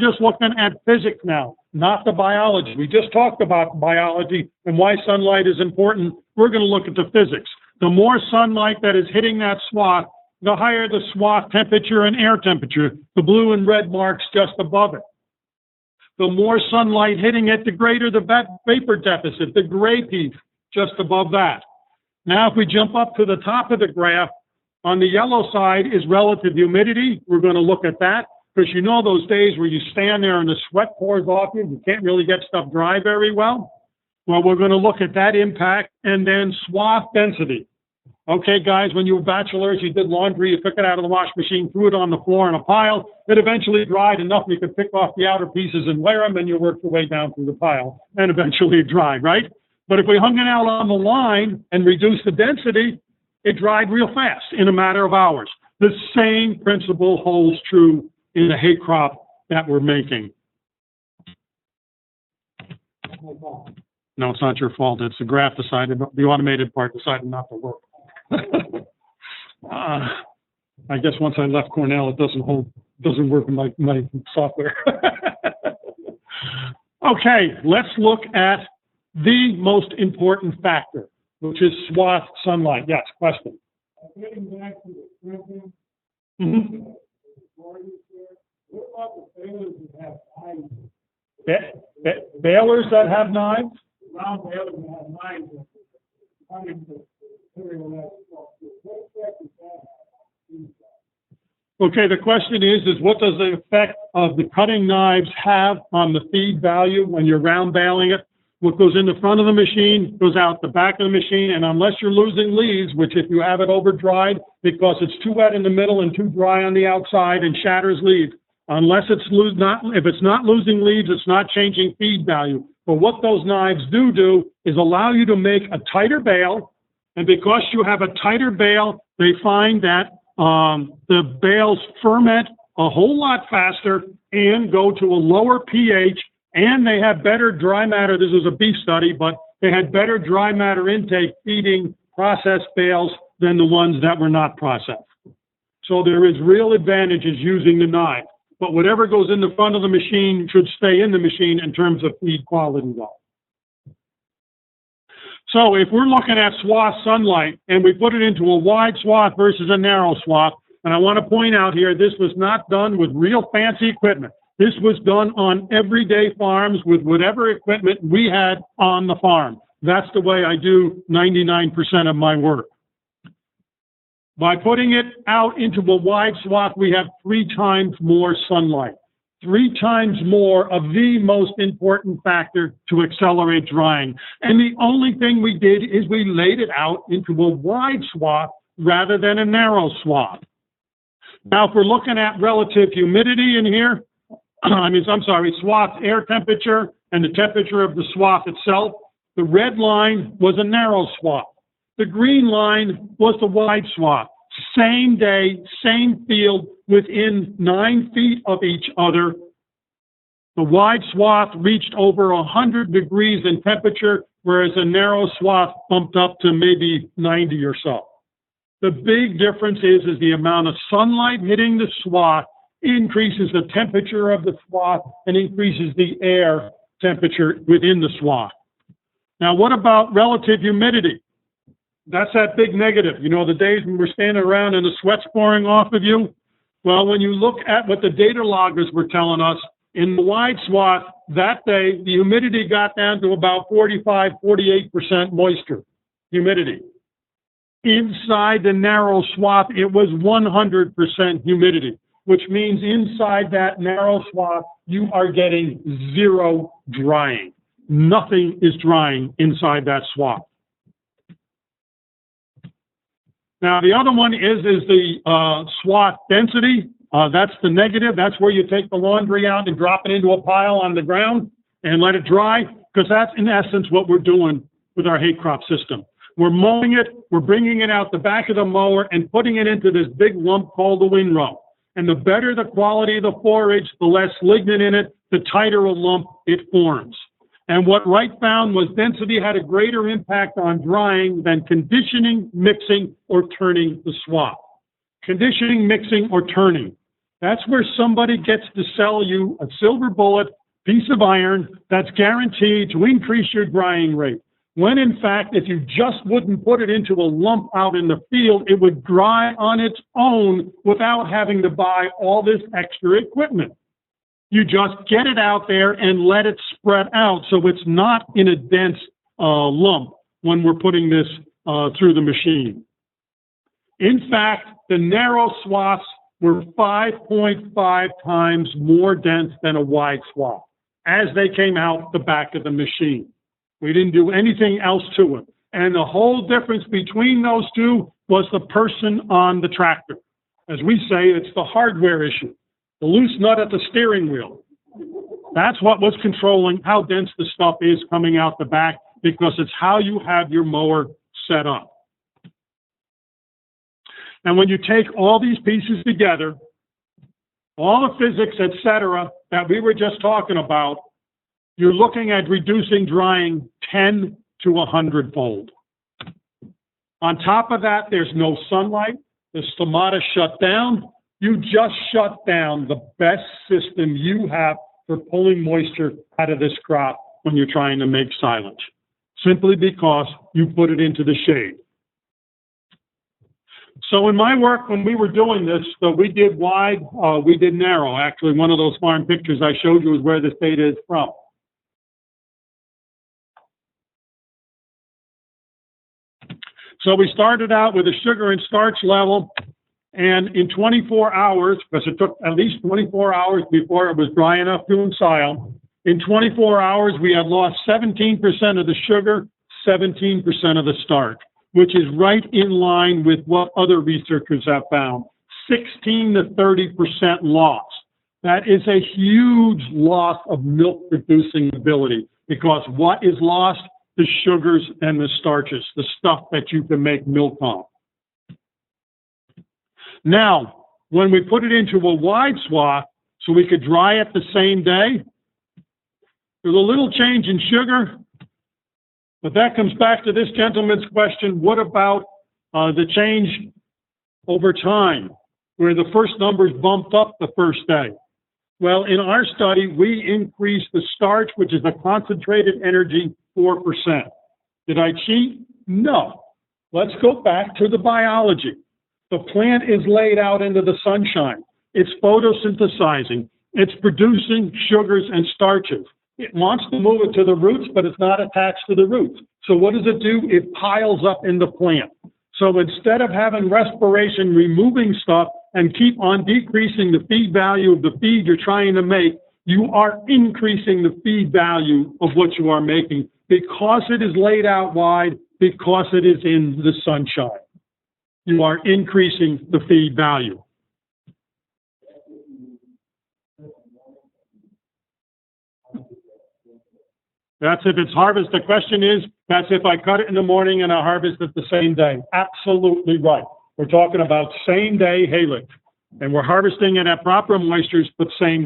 Just looking at physics now, not the biology. We just talked about biology and why sunlight is important. We're going to look at the physics. The more sunlight that is hitting that swath, the higher the swath temperature and air temperature, the blue and red marks just above it. The more sunlight hitting it, the greater the vapor deficit, the gray piece just above that. Now, if we jump up to the top of the graph, on the yellow side is relative humidity. We're going to look at that. Because you know those days where you stand there and the sweat pours off you, you can't really get stuff dry very well? Well, we're going to look at that impact, and then swath density. Okay, guys, when you were bachelors, you did laundry, you took it out of the wash machine, threw it on the floor in a pile. It eventually dried enough you could pick off the outer pieces and wear them, and you worked your way down through the pile, and eventually it dried, right? But if we hung it out on the line and reduced the density, it dried real fast in a matter of hours. The same principle holds true in the hay crop that we're making. No, it's not your fault. It's the graph decided, the automated part decided not to work. I guess once I left Cornell, it doesn't work in my software. Okay, let's look at the most important factor, which is swath sunlight. Yes, question. Getting back to the printing. Mm-hmm. What about the balers that have knives? Balers that have knives? Round balers that have knives. Okay, the question is what does the effect of the cutting knives have on the feed value when you're round baling it? What goes in the front of the machine goes out the back of the machine, and unless you're losing leaves, which if you have it over dried because it's too wet in the middle and too dry on the outside and shatters leaves, unless if it's not losing leaves, it's not changing feed value. But what those knives do is allow you to make a tighter bale, and because you have a tighter bale, they find that the bales ferment a whole lot faster and go to a lower pH, and they have better dry matter. This was a beef study, but they had better dry matter intake feeding processed bales than the ones that were not processed. So there is real advantages using the knife. But whatever goes in the front of the machine should stay in the machine in terms of feed quality though. So if we're looking at swath sunlight and we put it into a wide swath versus a narrow swath, and I want to point out here, this was not done with real fancy equipment. This was done on everyday farms with whatever equipment we had on the farm. That's the way I do 99% of my work. By putting it out into a wide swath, we have 3 times more sunlight, 3 times more of the most important factor to accelerate drying. And the only thing we did is we laid it out into a wide swath rather than a narrow swath. Now, if we're looking at relative humidity in here, swath air temperature and the temperature of the swath itself, the red line was a narrow swath. The green line was the wide swath. Same day, same field, within 9 feet of each other. The wide swath reached over 100 degrees in temperature, whereas a narrow swath bumped up to maybe 90 or so. The big difference is the amount of sunlight hitting the swath increases the temperature of the swath and increases the air temperature within the swath. Now, what about relative humidity? That's that big negative. You know, the days when we're standing around and the sweat's pouring off of you? Well, when you look at what the data loggers were telling us, in the wide swath that day, the humidity got down to about 45, 48% moisture, humidity. Inside the narrow swath, it was 100% humidity, which means inside that narrow swath, you are getting 0 drying. Nothing is drying inside that swath. Now, the other one is the swath density. That's the negative. That's where you take the laundry out and drop it into a pile on the ground and let it dry, because that's, in essence, what we're doing with our hay crop system. We're mowing it, we're bringing it out the back of the mower and putting it into this big lump called the windrow. And the better the quality of the forage, the less lignin in it, the tighter a lump it forms. And what Wright found was density had a greater impact on drying than conditioning, mixing, or turning the swath. Conditioning, mixing, or turning. That's where somebody gets to sell you a silver bullet piece of iron that's guaranteed to increase your drying rate. When in fact, if you just wouldn't put it into a lump out in the field, it would dry on its own without having to buy all this extra equipment. You just get it out there and let it spread out so it's not in a dense lump when we're putting this through the machine. In fact, the narrow swaths were 5.5 times more dense than a wide swath as they came out the back of the machine. We didn't do anything else to it. And the whole difference between those two was the person on the tractor. As we say, it's the hardware issue, the loose nut at the steering wheel. That's what was controlling how dense the stuff is coming out the back, because it's how you have your mower set up. And when you take all these pieces together, all the physics, etc., that we were just talking about, you're looking at reducing drying 10 to 100-fold. On top of that, there's no sunlight. The stomata shut down. You just shut down the best system you have for pulling moisture out of this crop when you're trying to make silage, simply because you put it into the shade. So in my work, when we were doing this, we did wide, we did narrow. Actually, one of those farm pictures I showed you is where this data is from. So we started out with a sugar and starch level, and in 24 hours, because it took at least 24 hours before it was dry enough to ensile, in 24 hours, we had lost 17% of the sugar, 17% of the starch, which is right in line with what other researchers have found, 16 to 30% loss. That is a huge loss of milk producing ability, because what is lost? The sugars and the starches, the stuff that you can make milk on. Now, when we put it into a wide swath, so we could dry it the same day, there's a little change in sugar, but that comes back to this gentleman's question, what about the change over time, where the first numbers bumped up the first day? Well, in our study, we increased the starch, which is a concentrated energy, 4%. Did I cheat? No. Let's go back to the biology. The plant is laid out into the sunshine. It's photosynthesizing. It's producing sugars and starches. It wants to move it to the roots, but it's not attached to the roots. So what does it do? It piles up in the plant. So instead of having respiration removing stuff and keep on decreasing the feed value of the feed you're trying to make, you are increasing the feed value of what you are making because it is laid out wide, because it is in the sunshine. You are increasing the feed value. That's if it's harvest. The question is, that's if I cut it in the morning and I harvest it the same day. Absolutely right. We're talking about same day hay lick. And we're harvesting it at proper moistures, but same